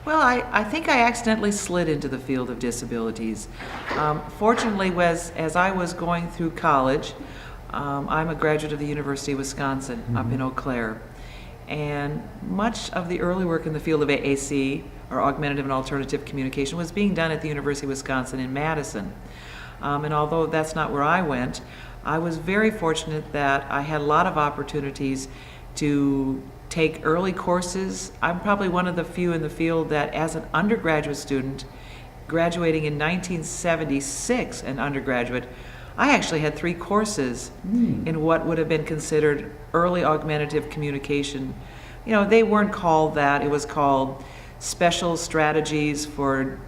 Well, I think I accidentally slid into the field of disabilities. Fortunately, as I was going through college, I'm a graduate of the University of Wisconsin up in Eau Claire. And much of the early work in the field of AAC, or Augmentative and Alternative Communication, was being done at the University of Wisconsin in Madison. And although that's not where I went, I was very fortunate that I had a lot of opportunities to take early courses. I'm probably one of the few in the field that, as an undergraduate student, graduating in 1976, an undergraduate, I actually had 3 courses in what would have been considered early augmentative communication. You know, they weren't called that. It was called special strategies for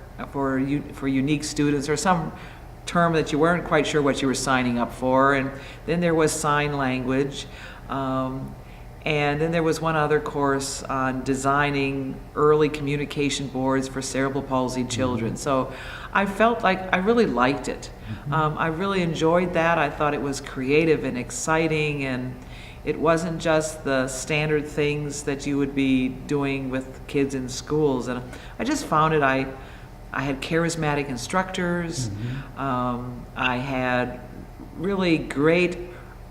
unique students, or some term that you weren't quite sure what you were signing up for. And then there was sign language. And then there was one other course on designing early communication boards for cerebral palsy children. So I felt like I really liked it. I really enjoyed that. I thought it was creative and exciting, and it wasn't just the standard things that you would be doing with kids in schools. And I just found it, I had charismatic instructors. I had really great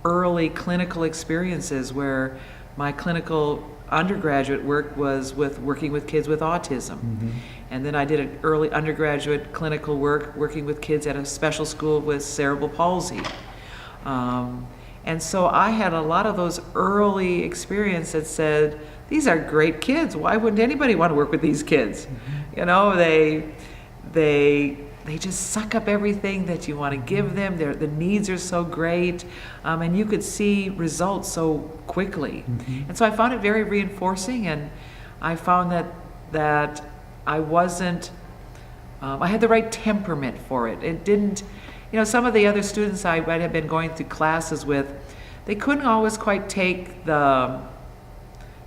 early clinical experiences where my clinical undergraduate work was working with kids with autism. And then I did an early undergraduate clinical work working with kids at a special school with cerebral palsy. And so I had a lot of those early experiences that said, these are great kids. Why wouldn't anybody want to work with these kids? You know, they just suck up everything that you want to give them. The needs are so great, and you could see results so quickly. And so I found it very reinforcing, and I found that I wasn't, I had the right temperament for it. It didn't, you know, some of the other students I might have been going through classes with, they couldn't always quite take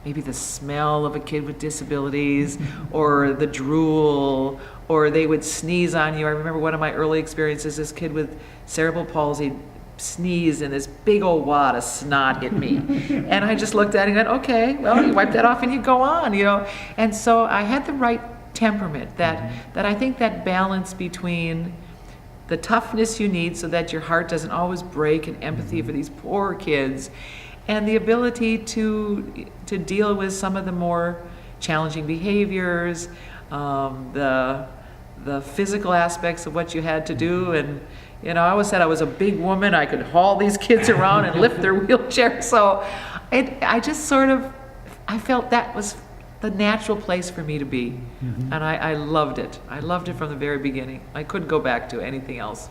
maybe the smell of a kid with disabilities, or the drool, or they would sneeze on you. I remember one of my early experiences, this kid with cerebral palsy sneezed and this big old wad of snot hit me. And I just looked at him and went, okay, well, you wipe that off and you go on, you know. And so I had the right temperament, that I think that balance between the toughness you need so that your heart doesn't always break, and empathy for these poor kids, and the ability to deal with some of the more challenging behaviors, the physical aspects of what you had to do. And you know, I always said I was a big woman. I could haul these kids around and lift their wheelchair. So I just sort of, I felt that was the natural place for me to be. And I loved it. I loved it from the very beginning. I couldn't go back to anything else.